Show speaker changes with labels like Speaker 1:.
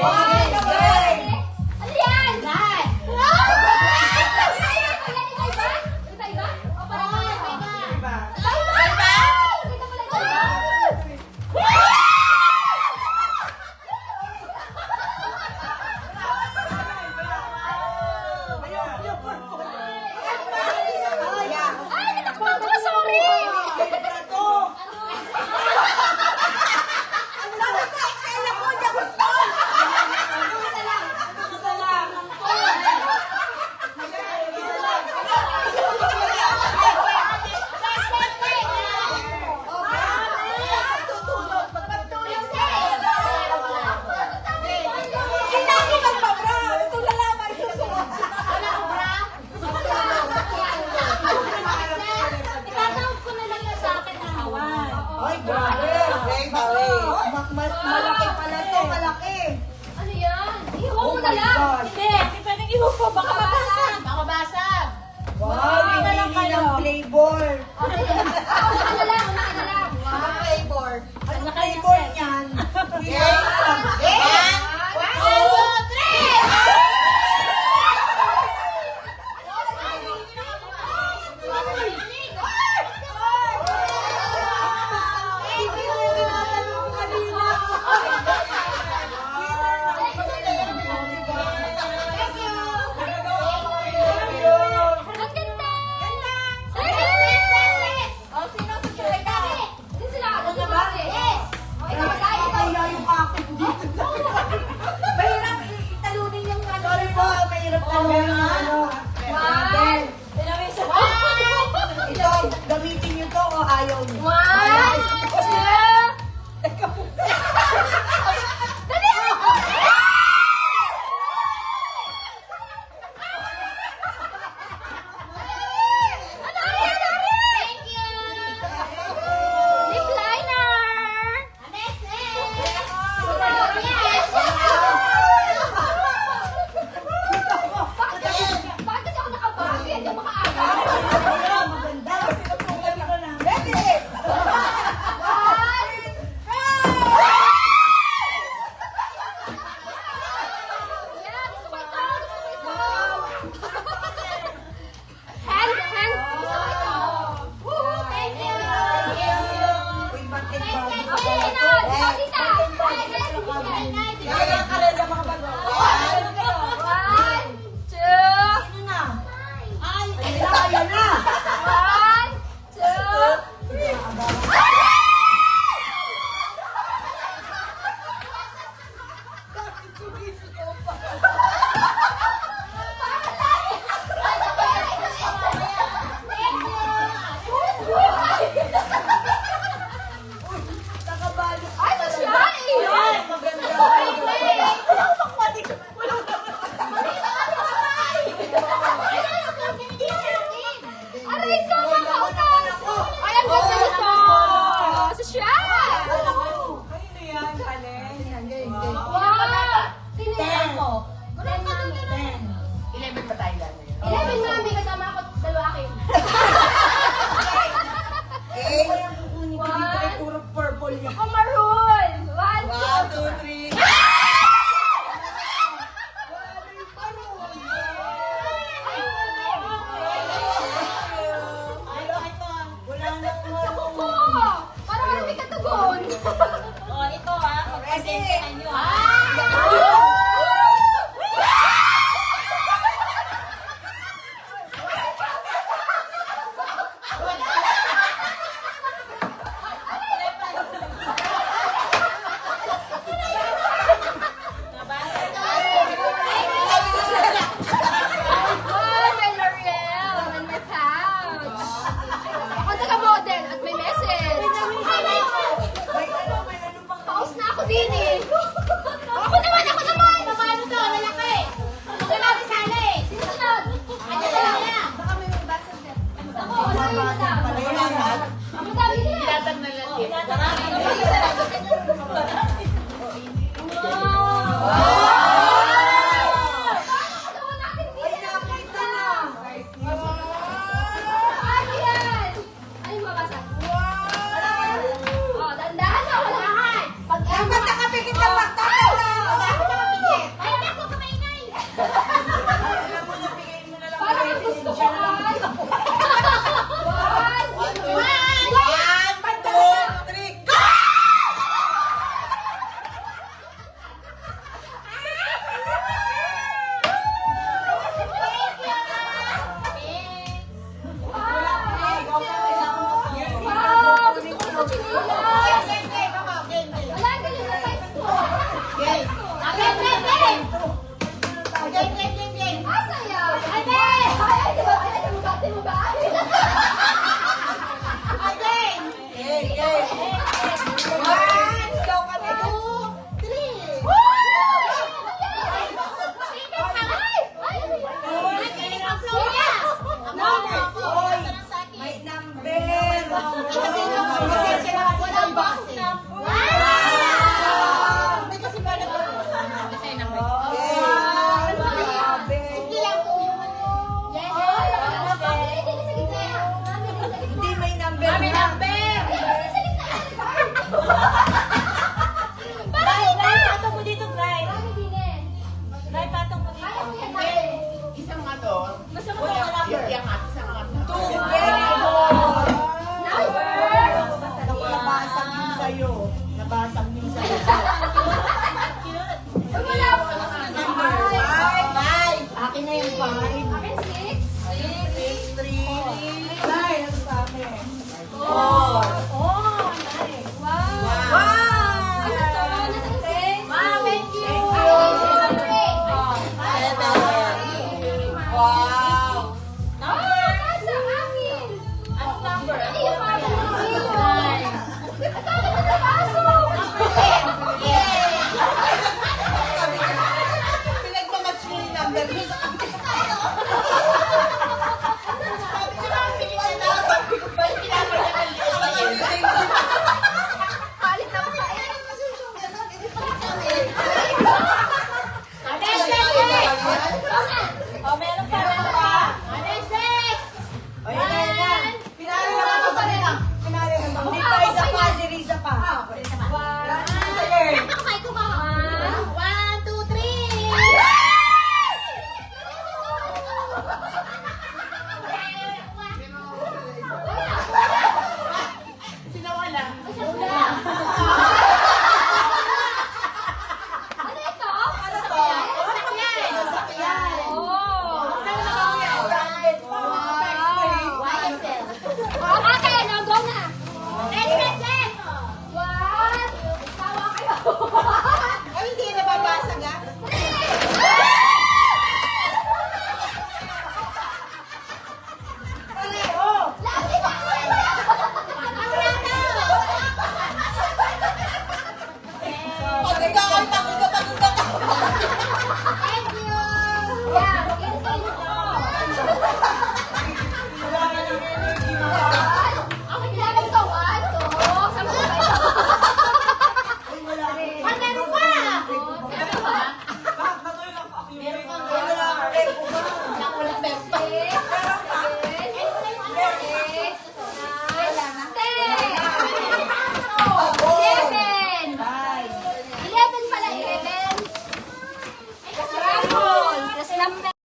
Speaker 1: Ano yan?
Speaker 2: Malaki pala to, malaki.
Speaker 1: Ano yan? Ihaw mo na lang.
Speaker 3: Hindi pwedeng ihaw po. Baka mabasag.
Speaker 1: Baka basag.
Speaker 2: Wow, pinili ng flavor.
Speaker 1: Una ka na lang.
Speaker 2: Ang flavor. Ang flavor niyan. Yan.
Speaker 1: 1, 2, 3!
Speaker 2: Gamitin niyo to o ayaw niyo?
Speaker 1: 1, 2, thank you! Lip liner! Bakit kasi ako nakabagi? Hindi ako makaaga.
Speaker 2: Maganda. Ready?
Speaker 1: Yeah, gusto ko ito. Hand. Gusto ko ito. Thank you.
Speaker 2: Uy, bakit ba?
Speaker 1: Okay, Inod. Isa.
Speaker 2: Kaya ka rin ang mga bago.
Speaker 1: 1, 2,
Speaker 2: Sino na? Ayun na.
Speaker 1: 1, 2,
Speaker 2: Nakabalo.
Speaker 1: ay, siya eh.
Speaker 2: Maganda.
Speaker 1: Aray ko, makautas. Ay, ang ganda nito. Sa siya. Wow. Tinira ko.
Speaker 2: 11 pa tayo lang.
Speaker 1: 11 mami, kasama ako, dalawa akin.
Speaker 2: Eh, yung kukunin ko dito ay puro purple niya.
Speaker 1: Ako maroon. 1, 2,
Speaker 2: 1, 2, 3. Wala na
Speaker 1: Kuko. Parang ano may katugon.
Speaker 3: Ito magpasensyaan nyo
Speaker 1: May L'Oreal on my pouch. Ako taga-model at may message.
Speaker 2: May ano pang
Speaker 1: Paus na ako din eh.
Speaker 2: Nabasag niyo sa likod.
Speaker 1: Pag wala po
Speaker 2: Number 5. Akin na yung 5.
Speaker 1: Akin 6.
Speaker 2: 6, 3. 9, ano sa akin? 4.